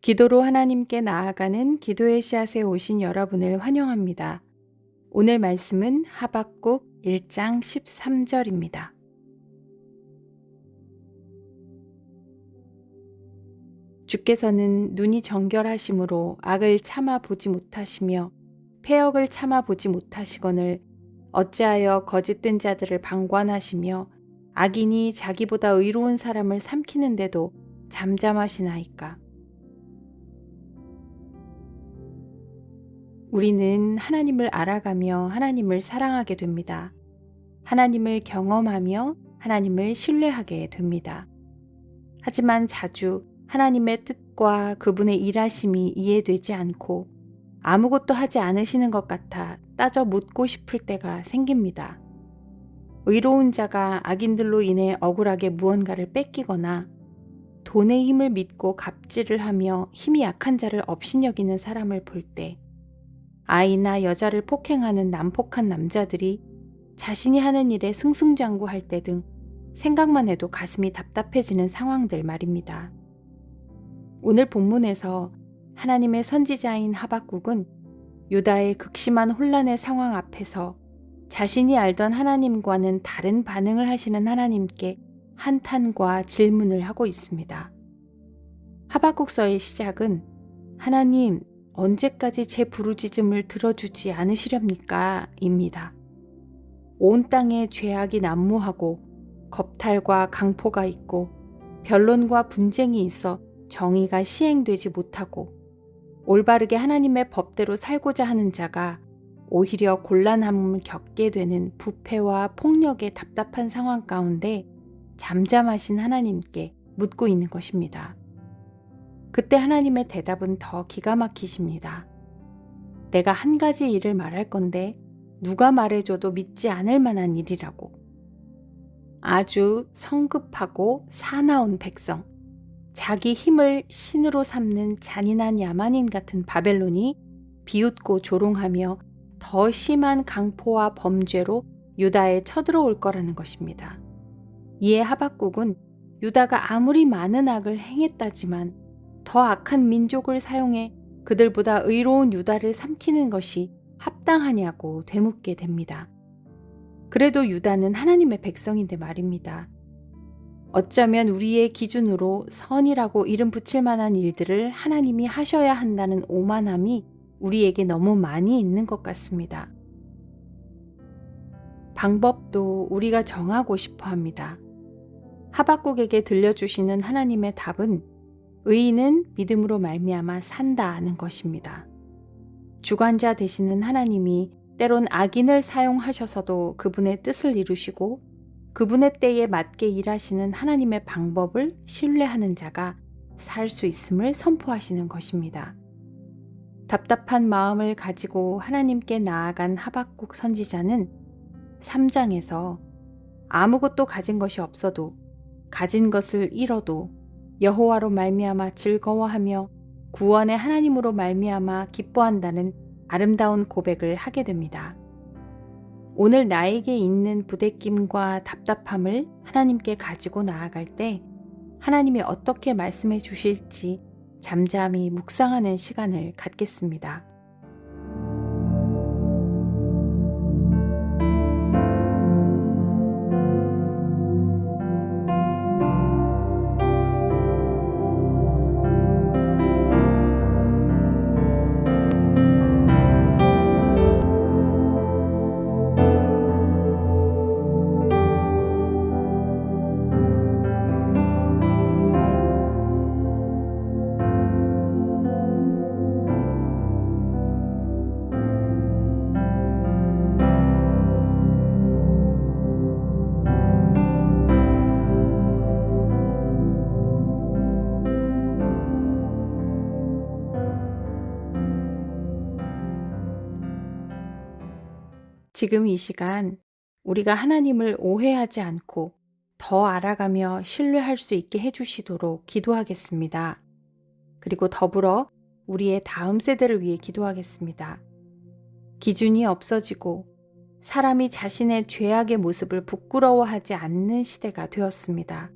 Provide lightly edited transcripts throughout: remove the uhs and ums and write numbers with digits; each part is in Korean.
기도로 하나님께 나아가는 기도의 씨앗에 오신 여러분을 환영합니다. 오늘 말씀은 하박국 1장 13절입니다. 주께서는 눈이 정결하심으로 악을 참아 보지 못하시며 패역을 참아 보지 못하시거늘 어찌하여 거짓된 자들을 방관하시며 악인이 자기보다 의로운 사람을 삼키는데도 잠잠하시나이까. 우리는 하나님을 알아가며 하나님을 사랑하게 됩니다. 하나님을 경험하며 하나님을 신뢰하게 됩니다. 하지만 자주 하나님의 뜻과 그분의 일하심이 이해되지 않고 아무것도 하지 않으시는 것 같아 따져 묻고 싶을 때가 생깁니다. 의로운 자가 악인들로 인해 억울하게 무언가를 뺏기거나 돈의 힘을 믿고 갑질을 하며 힘이 약한 자를 업신여기는 사람을 볼 때, 아이나 여자를 폭행하는 난폭한 남자들이 자신이 하는 일에 승승장구할 때 등 생각만 해도 가슴이 답답해지는 상황들 말입니다. 오늘 본문에서 하나님의 선지자인 하박국은 유다의 극심한 혼란의 상황 앞에서 자신이 알던 하나님과는 다른 반응을 하시는 하나님께 한탄과 질문을 하고 있습니다. 하박국서의 시작은 하나님, 언제까지 제 부르짖음을 들어주지 않으시렵니까? 입니다. 온 땅에 죄악이 난무하고 겁탈과 강포가 있고 변론과 분쟁이 있어 정의가 시행되지 못하고 올바르게 하나님의 법대로 살고자 하는 자가 오히려 곤란함을 겪게 되는 부패와 폭력의 답답한 상황 가운데 잠잠하신 하나님께 묻고 있는 것입니다. 그때 하나님의 대답은 더 기가 막히십니다. 내가 한 가지 일을 말할 건데 누가 말해줘도 믿지 않을 만한 일이라고. 아주 성급하고 사나운 백성, 자기 힘을 신으로 삼는 잔인한 야만인 같은 바벨론이 비웃고 조롱하며 더 심한 강포와 범죄로 유다에 쳐들어올 거라는 것입니다. 이에 하박국은 유다가 아무리 많은 악을 행했다지만 더 악한 민족을 사용해 그들보다 의로운 유다를 삼키는 것이 합당하냐고 되묻게 됩니다. 그래도 유다는 하나님의 백성인데 말입니다. 어쩌면 우리의 기준으로 선이라고 이름 붙일 만한 일들을 하나님이 하셔야 한다는 오만함이 우리에게 너무 많이 있는 것 같습니다. 방법도 우리가 정하고 싶어 합니다. 하박국에게 들려주시는 하나님의 답은 의인은 믿음으로 말미암아 산다는 것입니다. 주관자 되시는 하나님이 때론 악인을 사용하셔서도 그분의 뜻을 이루시고 그분의 때에 맞게 일하시는 하나님의 방법을 신뢰하는 자가 살 수 있음을 선포하시는 것입니다. 답답한 마음을 가지고 하나님께 나아간 하박국 선지자는 3장에서 아무것도 가진 것이 없어도 가진 것을 잃어도 여호와로 말미암아 즐거워하며 구원의 하나님으로 말미암아 기뻐한다는 아름다운 고백을 하게 됩니다. 오늘 나에게 있는 부대낌과 답답함을 하나님께 가지고 나아갈 때 하나님이 어떻게 말씀해 주실지 잠잠히 묵상하는 시간을 갖겠습니다. 지금 이 시간 우리가 하나님을 오해하지 않고 더 알아가며 신뢰할 수 있게 해주시도록 기도하겠습니다. 그리고 더불어 우리의 다음 세대를 위해 기도하겠습니다. 기준이 없어지고 사람이 자신의 죄악의 모습을 부끄러워하지 않는 시대가 되었습니다.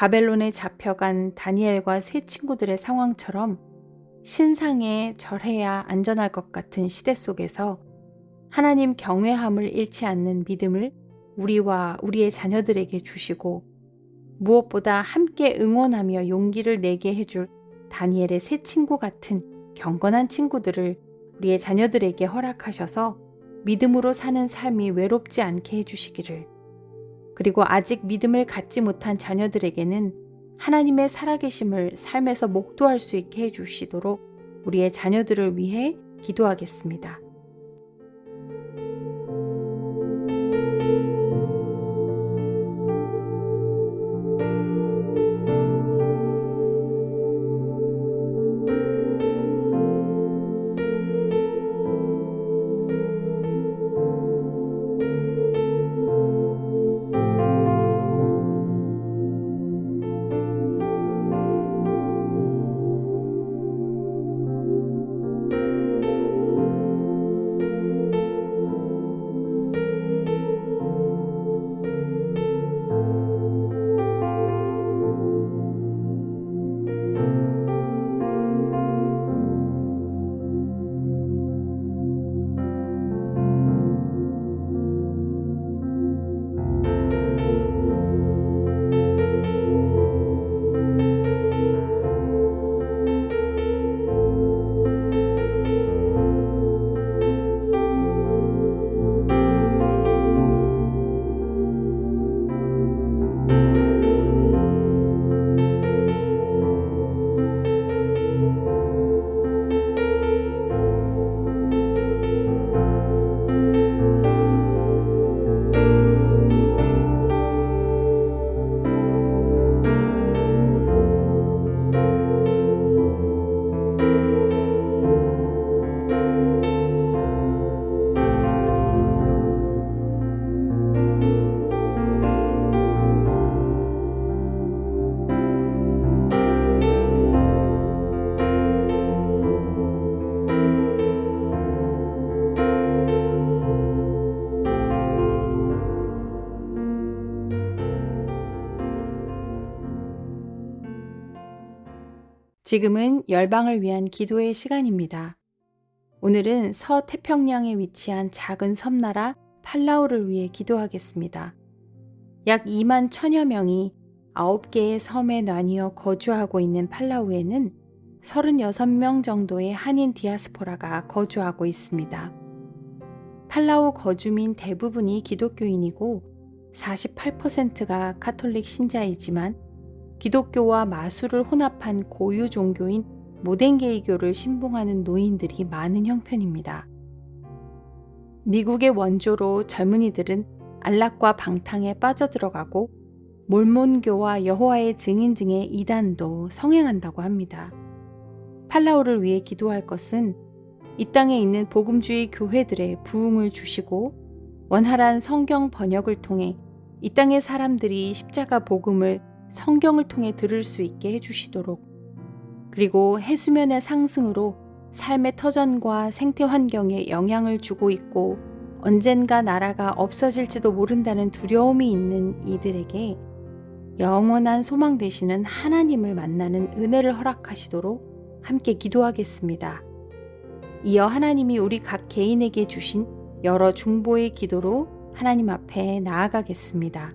바벨론에 잡혀간 다니엘과 세 친구들의 상황처럼 신상에 절해야 안전할 것 같은 시대 속에서 하나님 경외함을 잃지 않는 믿음을 우리와 우리의 자녀들에게 주시고, 무엇보다 함께 응원하며 용기를 내게 해줄 다니엘의 세 친구 같은 경건한 친구들을 우리의 자녀들에게 허락하셔서 믿음으로 사는 삶이 외롭지 않게 해주시기를, 그리고 아직 믿음을 갖지 못한 자녀들에게는 하나님의 살아계심을 삶에서 목도할 수 있게 해주시도록 우리의 자녀들을 위해 기도하겠습니다. 지금은 열방을 위한 기도의 시간입니다. 오늘은 서태평양에 위치한 작은 섬나라 팔라우를 위해 기도하겠습니다. 약 2만 1000여 명이 9개의 섬에 나뉘어 거주하고 있는 팔라우에는 36명 정도의 한인 디아스포라가 거주하고 있습니다. 팔라우 거주민 대부분이 기독교인이고 48%가 카톨릭 신자이지만 기독교와 마술을 혼합한 고유 종교인 모덴게이교를 신봉하는 노인들이 많은 형편입니다. 미국의 원조로 젊은이들은 안락과 방탕에 빠져들어가고 몰몬교와 여호와의 증인 등의 이단도 성행한다고 합니다. 팔라우를 위해 기도할 것은 이 땅에 있는 복음주의 교회들의 부흥을 주시고 원활한 성경 번역을 통해 이 땅의 사람들이 십자가 복음을 성경을 통해 들을 수 있게 해주시도록, 그리고 해수면의 상승으로 삶의 터전과 생태 환경에 영향을 주고 있고 언젠가 나라가 없어질지도 모른다는 두려움이 있는 이들에게 영원한 소망 되시는 하나님을 만나는 은혜를 허락하시도록 함께 기도하겠습니다. 이어 하나님이 우리 각 개인에게 주신 여러 중보의 기도로 하나님 앞에 나아가겠습니다.